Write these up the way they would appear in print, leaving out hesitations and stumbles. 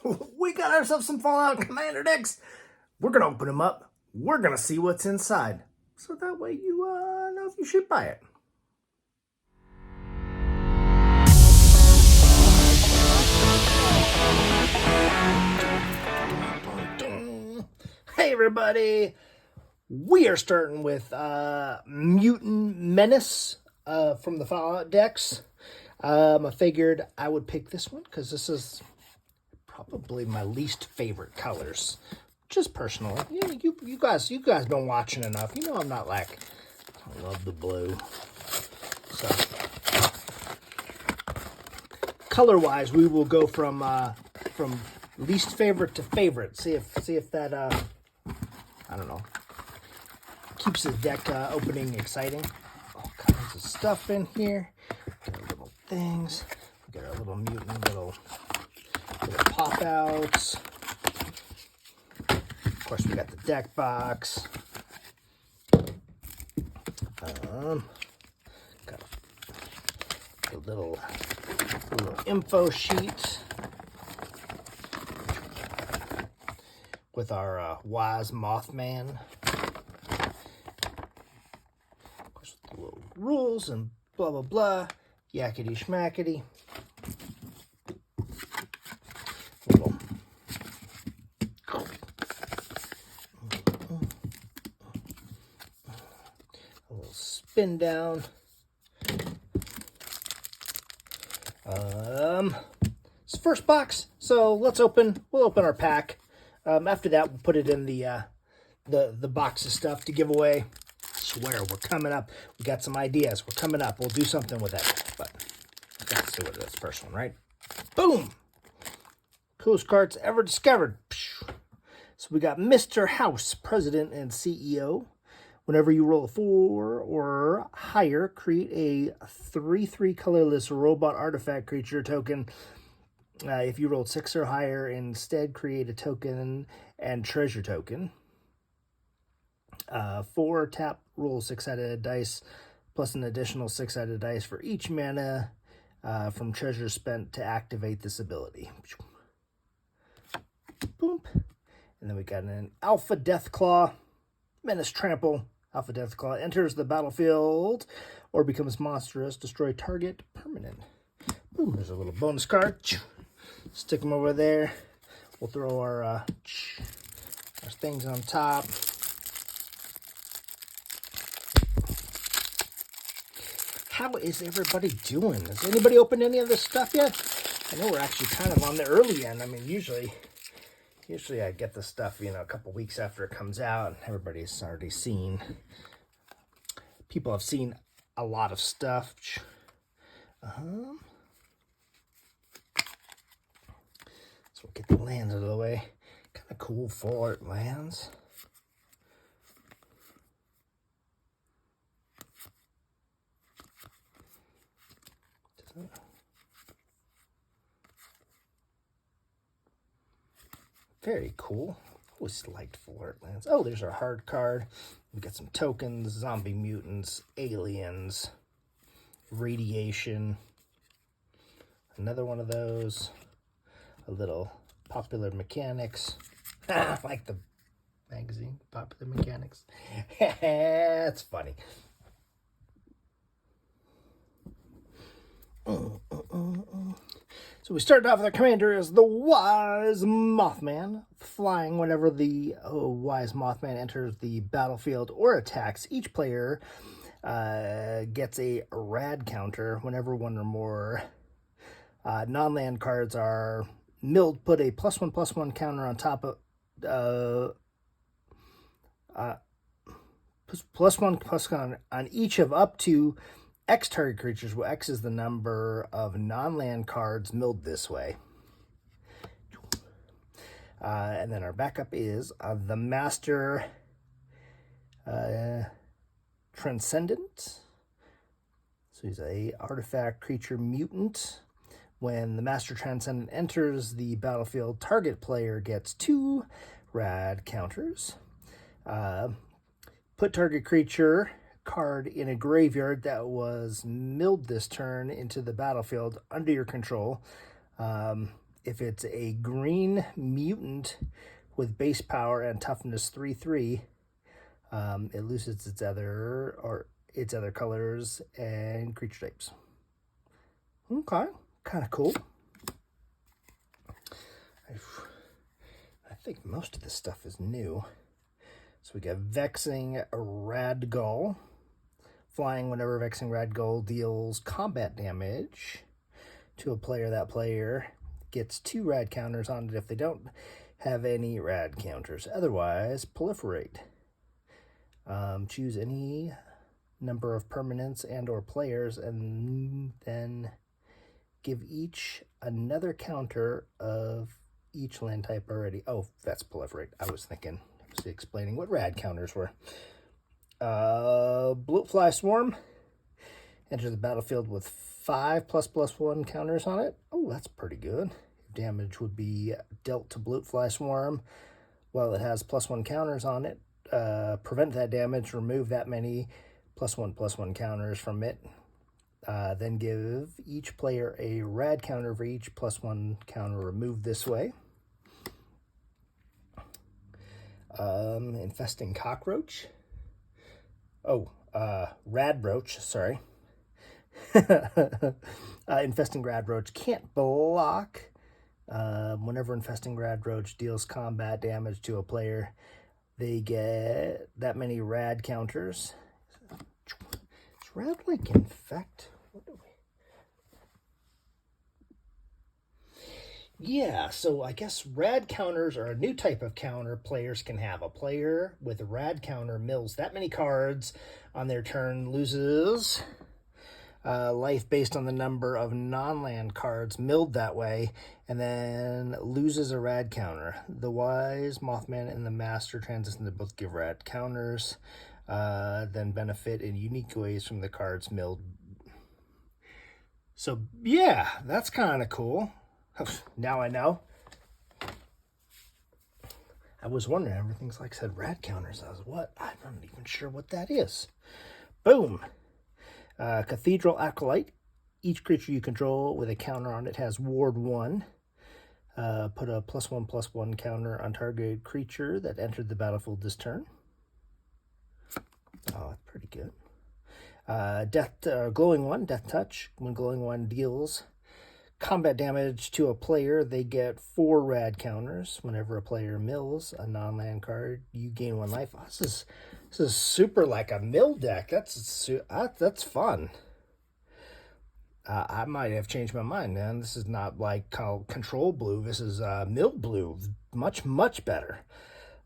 We got ourselves some Fallout Commander decks. We're going to open them up. We're going to see what's inside. So that way you know if you should buy it. Hey everybody. We are starting with Mutant Menace from the Fallout decks. I figured I would pick this one because this is probably my least favorite colors. Just personally. You guys been watching enough. You know I'm not like, I love the blue. So, color-wise, we will go from least favorite to favorite. See if that, I don't know, keeps the deck opening exciting. All kinds of stuff in here. Got our little things. We got our little mutant little pop outs. Of course, we got the deck box. Got a little info sheet with our wise Mothman. Of course, with the little rules and blah blah blah, yakety schmackety. A little spin down. It's the first box, so we'll open our pack. After that, we'll put it in the box of stuff to give away. I swear, we're coming up. We got some ideas. We're coming up. We'll do something with it. But let's see what it is. First one, right? Boom! Coolest cards ever discovered. So we got Mr. House, President and CEO. Whenever you roll a 4 or higher, create a 3/3 colorless robot artifact creature token. If you rolled 6 or higher, instead create a token and treasure token. 4, tap, roll 6-sided dice, plus an additional 6-sided dice for each mana from treasure spent to activate this ability. Boom. And then we got an Alpha Deathclaw, Menace Trample. Alpha Deathclaw enters the battlefield or becomes monstrous. Destroy target permanent. Boom, there's a little bonus card. Stick them over there. We'll throw our things on top. How is everybody doing? Has anybody opened any of this stuff yet? I know we're actually kind of on the early end. I mean, usually I get this stuff, a couple weeks after it comes out. Everybody's already seen. People have seen a lot of stuff. So we'll get the lands out of the way. Kind of cool full art lands. Very cool. Always liked full art lands. Oh, there's our hard card. We've got some tokens, zombie mutants, aliens, radiation. Another one of those. A little popular mechanics. Like the magazine, Popular Mechanics. It's funny. So we started off with our commander as the Wise Mothman, flying whenever the Wise Mothman enters the battlefield or attacks. Each player gets a rad counter whenever one or more non-land cards are milled. Put a +1/+1 counter on top of +1/+1 on each of up to X target creatures, where X is the number of non-land cards milled this way. And then our backup is the Master Transcendent. So he's a artifact creature mutant. When the Master Transcendent enters the battlefield, target player gets 2 rad counters. Put target creature card in a graveyard that was milled this turn into the battlefield under your control. if it's a green mutant with base power and toughness 3/3, it loses its other colors and creature types. Okay, kind of cool. I think most of this stuff is new. So we got Vexing Radgull. Flying whenever Vexing Radgull deals combat damage to a player, that player gets 2 rad counters on it if they don't have any rad counters. Otherwise, proliferate. Choose any number of permanents and or players and then give each another counter of each land type already. Oh, that's proliferate. I was explaining what rad counters were. Bloatfly Swarm. Enter the battlefield with 5++1 counters on it. Oh, that's pretty good. Damage would be dealt to Bloatfly Swarm while it has +1 counters on it. Prevent that damage, remove that many +1/+1 counters from it. Then give each player a rad counter for each +1 counter removed this way. Infesting Cockroach. Oh, Radroach, sorry. Infesting Radroach can't block. Whenever Infesting Radroach deals combat damage to a player, they get that many rad counters. Is rad like infect? What do we... Yeah, so I guess rad counters are a new type of counter players can have. A player with a rad counter mills that many cards on their turn, loses life based on the number of non-land cards milled that way, and then loses a rad counter. The Wise, Mothman, and the Master transition to both give rad counters, then benefit in unique ways from the cards milled. So yeah, that's kind of cool. Now I know. I was wondering, everything's like said rad counters. I was, what? I'm not even sure what that is. Boom. Cathedral Acolyte. Each creature you control with a counter on it has Ward 1. Put a +1/+1 counter on target creature that entered the battlefield this turn. Oh, that's pretty good. Glowing One, Death Touch. When Glowing One deals combat damage to a player, they get 4 rad counters. Whenever a player mills a non-land card, you gain 1 life. Oh, this is super like a mill deck. That's fun. I might have changed my mind, man. This is not like control blue. This is mill blue. Much, much better.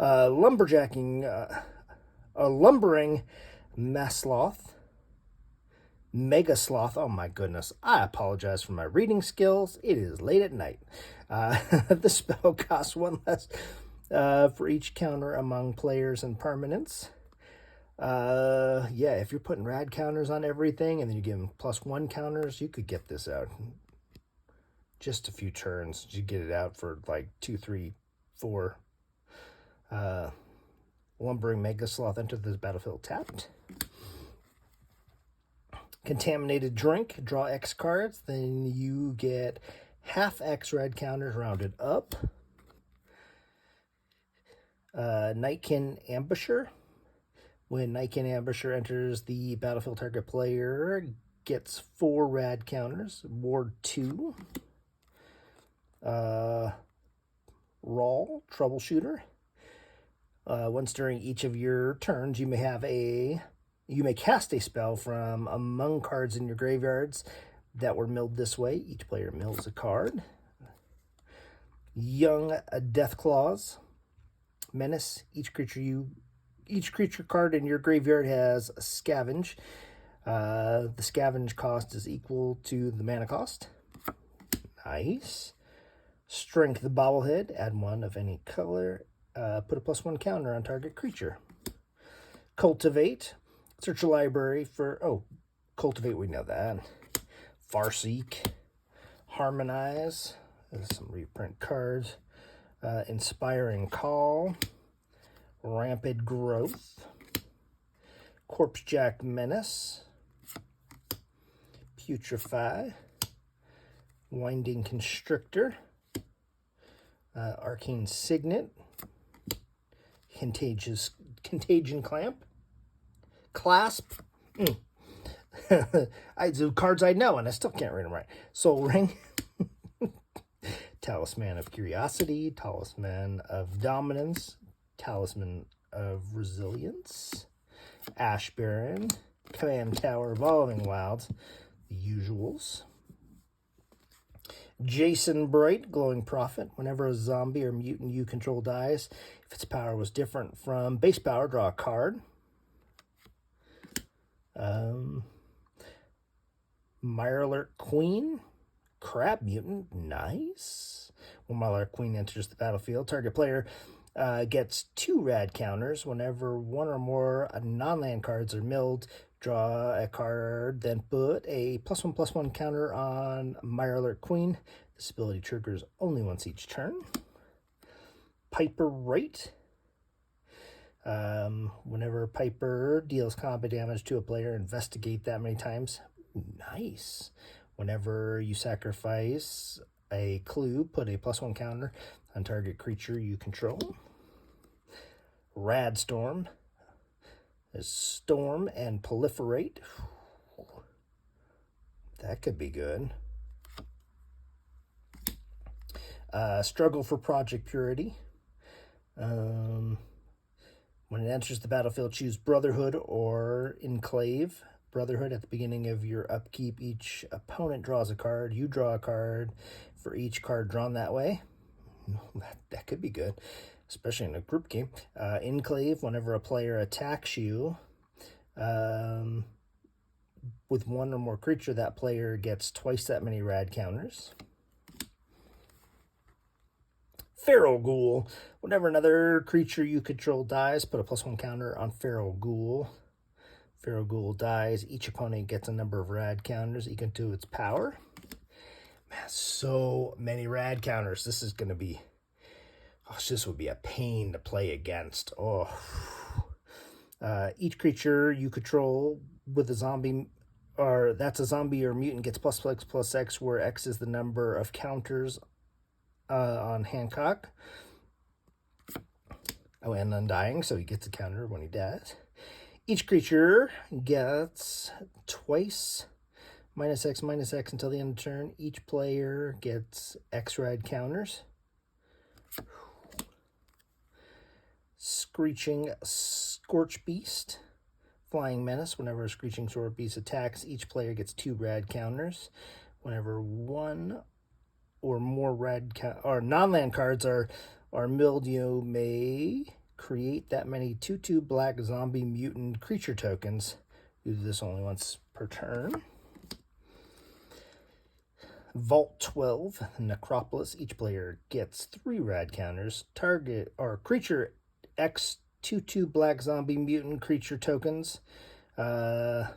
Lumbering Masloth. Mega Sloth. Oh my goodness. I apologize for my reading skills. It is late at night. The spell costs 1 less for each counter among players and permanents. Yeah, if you're putting rad counters on everything and then you give them +1 counters, you could get this out. Just a few turns. You get it out for like 2, 3, 4. Lumbering Mega Sloth enter the battlefield tapped. Contaminated Drink, draw X cards, then you get half X red counters rounded up. Nightkin Ambusher. When Nightkin Ambusher enters the battlefield, target player gets 4 rad counters. Ward 2. Rawl, Troubleshooter. Once during each of your turns, you may cast a spell from among cards in your graveyards that were milled this way. Each player mills a card. Young Deathclaws. Menace. Each creature card in your graveyard has a scavenge. The scavenge cost is equal to the mana cost. Nice. Strength the Bobblehead. Add 1 of any color. Put a +1 counter on target creature. Cultivate. Search your library for... Cultivate, we know that. Farseek. Harmonize. There's some reprint cards. Inspiring Call. Rampant Growth. Corpsejack Menace. Putrefy. Winding Constrictor. Arcane Signet, Contagion Clasp. I do cards I know, and I still can't read them right. Soul Ring, Talisman of Curiosity, Talisman of Dominance, Talisman of Resilience, Ash Baron, Command Tower, Evolving Wilds, the usuals. Jason Bright, Glowing Prophet. Whenever a zombie or mutant you control dies, if its power was different from base power, draw a card. Mirelurk Queen, Crab Mutant, nice. When Mirelurk Queen enters the battlefield, target player gets 2 rad counters. Whenever one or more non-land cards are milled, draw a card, then put a +1/+1 counter on Mirelurk Queen. This ability triggers only once each turn. Piper Wright. Whenever Piper deals combat damage to a player, investigate that many times. Nice. Whenever you sacrifice a clue, put a +1 counter on target creature you control. Rad Storm. There's Storm and Proliferate. That could be good. Struggle for Project Purity. When it enters the battlefield, choose Brotherhood or Enclave. Brotherhood, at the beginning of your upkeep, each opponent draws a card. You draw a card for each card drawn that way. That could be good, especially in a group game. Enclave, whenever a player attacks you with one or more creature, that player gets twice that many rad counters. Feral Ghoul, whenever another creature you control dies, put a +1 counter on Feral Ghoul. Feral Ghoul dies, each opponent gets a number of rad counters equal to its power. Man, so many rad counters. This is going to be, this would be a pain to play against. Each creature you control with a zombie, or that's a zombie or mutant, gets +X, where X is the number of counters on Hancock. And Undying, so he gets a counter when he dies. Each creature gets twice -X until the end of the turn. Each player gets X rad counters. Screeching Scorch Beast, Flying Menace. Whenever a Screeching Scorch Beast attacks, each player gets 2 rad counters. Whenever one or more or non-land cards are milled, you may create that many 2/2 black zombie mutant creature tokens. Do this only once per turn. Vault 12, Necropolis. Each player gets 3 rad counters. Target or creature X 2/2 black zombie mutant creature tokens. Where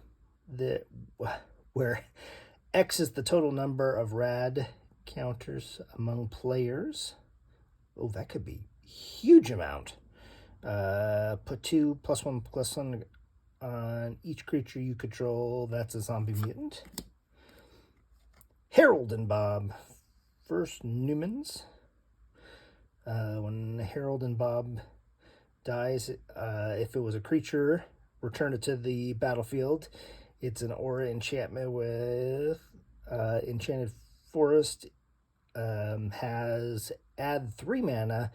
X is the total number of rad counters among players. Oh, that could be a huge amount. Put 2 +1/+1 on each creature you control. That's a zombie mutant. Harold and Bob, first Newmans. When Harold and Bob dies, if it was a creature, return it to the battlefield. It's an aura enchantment with Enchanted Forest. Has add 3 mana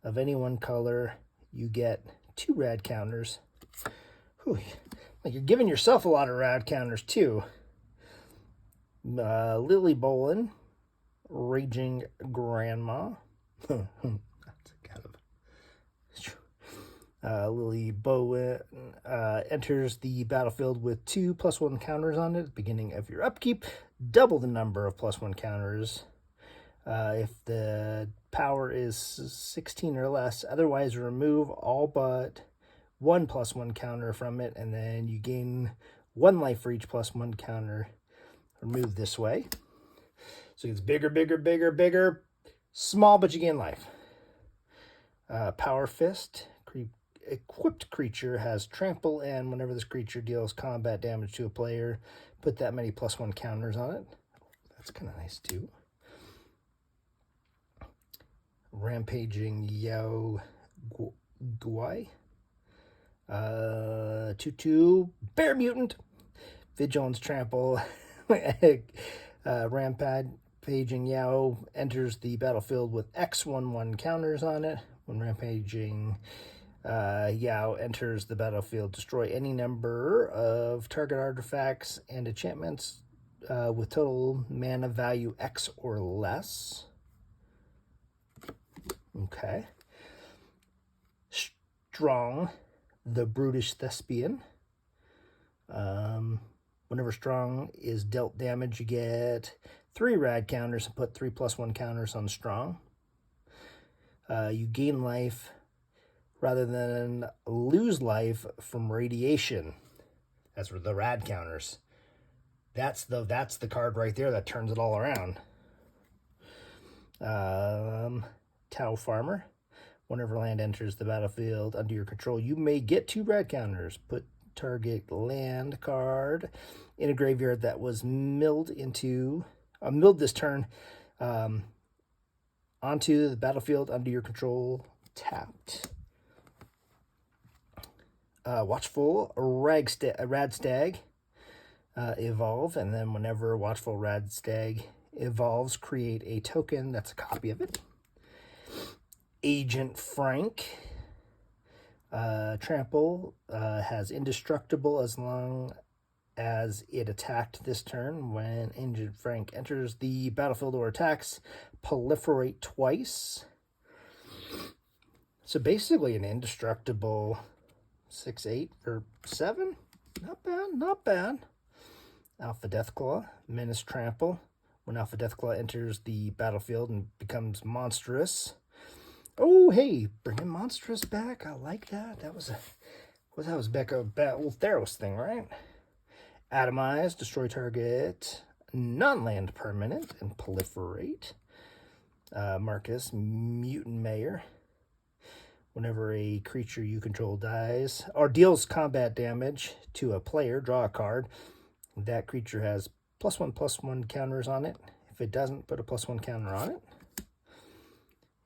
of any one color. You get 2 rad counters. Whew. Like, you're giving yourself a lot of rad counters too. Lily Bolin, Raging Grandma. That's kind of Lily Bowen enters the battlefield with 2 +1 counters on it at the beginning of your upkeep. Double the number of +1 counters if the power is 16 or less. Otherwise, remove all but 1 +1 counter from it, and then you gain 1 life for each +1 counter. Remove this way. So it's bigger, bigger, bigger, bigger. Small, but you gain life. Power Fist. Equipped creature has trample, and whenever this creature deals combat damage to a player, put that many +1 counters on it. That's kind of nice too. Rampaging Yao Guai. 2/2 Bear Mutant. Vigilance Trample. Rampaging Yao enters the battlefield with X/1/1 counters on it. When Rampaging Yao enters the battlefield, destroy any number of target artifacts and enchantments with total mana value X or less. Okay. Strong, the Brutish Thespian. Whenever Strong is dealt damage, you get 3 rad counters and put 3/+1 counters on Strong. You gain life rather than lose life from radiation. That's for the rad counters. That's the card right there that turns it all around. Tau Farmer. Whenever land enters the battlefield under your control, you may get 2 rad counters. Put target land card in a graveyard that was milled this turn onto the battlefield under your control, tapped. Watchful Radstag evolve, and then whenever Watchful Radstag evolves, create a token that's a copy of it. Agent Frank. Trample has indestructible as long as it attacked this turn. When Agent Frank enters the battlefield or attacks, proliferate twice. So basically an indestructible 6/8 for 7. Not bad, not bad. Alpha Deathclaw, Menace Trample. When Alpha Deathclaw enters the battlefield and becomes monstrous. Oh, hey, bringing monstrous back. I like that. That was old Theros thing, right? Atomize, destroy target non-land permanent and proliferate. Marcus, Mutant Mayor. Whenever a creature you control dies or deals combat damage to a player, draw a card. That creature has +1/+1 counters on it. If it doesn't, put a +1 counter on it.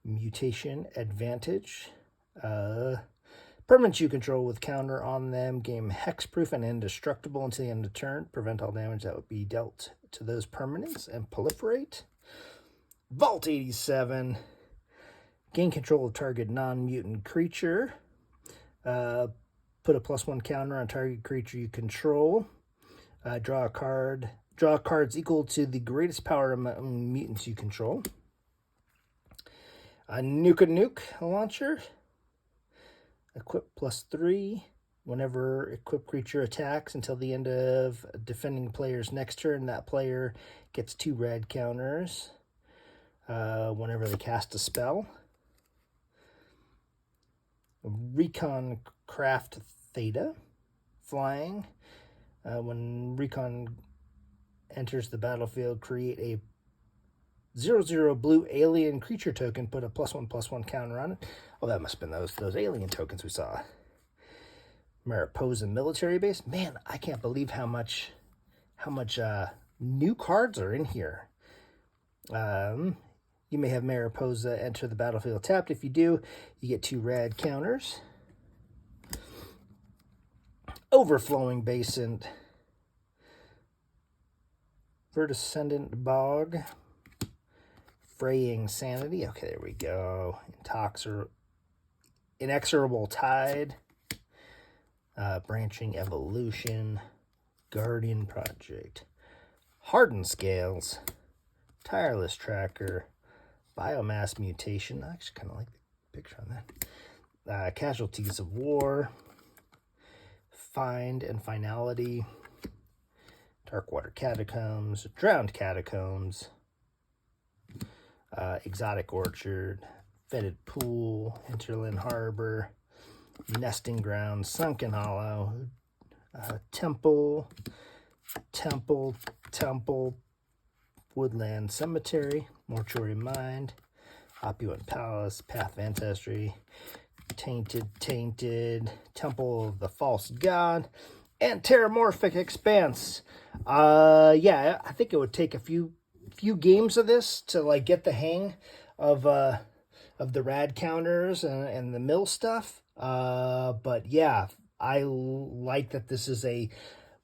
Mutation Advantage. Permanents you control with counter on them gain hexproof and indestructible until the end of turn. Prevent all damage that would be dealt to those permanents and proliferate. Vault 87. Gain control of target non-mutant creature. Put a +1 counter on target creature you control. Draw a card. Draw cards equal to the greatest power among mutants you control. A Nuke launcher. Equip +3. Whenever equipped creature attacks until the end of defending player's next turn, that player gets 2 rad counters whenever they cast a spell. Recon Craft Theta. Flying. When Recon enters the battlefield, create a 0/0 blue alien creature token, put a +1/+1 counter on it. Oh, that must have been those alien tokens we saw. Mariposa Military Base. Man, I can't believe how much new cards are in here. You may have Mariposa enter the battlefield tapped. If you do, you get 2 rad counters. Overflowing Basin. Verdescendant Bog. Fraying Sanity. Okay, there we go. Inexorable Tide. Branching Evolution. Guardian Project. Hardened Scales. Tireless Tracker. Biomass Mutation. I actually kind of like the picture on that. Casualties of War. Find and Finality. Darkwater Catacombs. Drowned Catacombs. Exotic Orchard, Fetid Pool, Hinterland Harbor, Nesting Ground, Sunken Hollow, Temple, Woodland Cemetery, Mortuary Mind, Opulent Palace, Path of Ancestry, Tainted, Temple of the False God, and Terramorphic Expanse. Yeah, I think it would take a few games of this to like get the hang of the rad counters and the mill stuff. But yeah, I like that this is a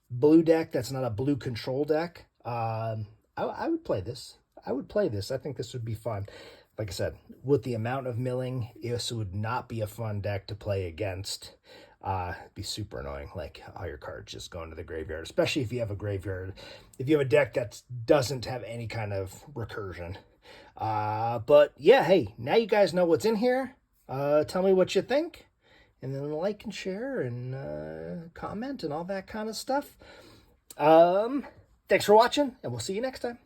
blue deck that's not a blue control deck. I would play this. I would play this. I think this would be fun. Like I said, with the amount of milling, this would not be a fun deck to play against. It'd be super annoying, like all your cards just going to the graveyard, especially if you have a graveyard. If you have a deck that doesn't have any kind of recursion. But yeah, hey, now you guys know what's in here. Tell me what you think. And then like and share and comment and all that kind of stuff. Thanks for watching, and we'll see you next time.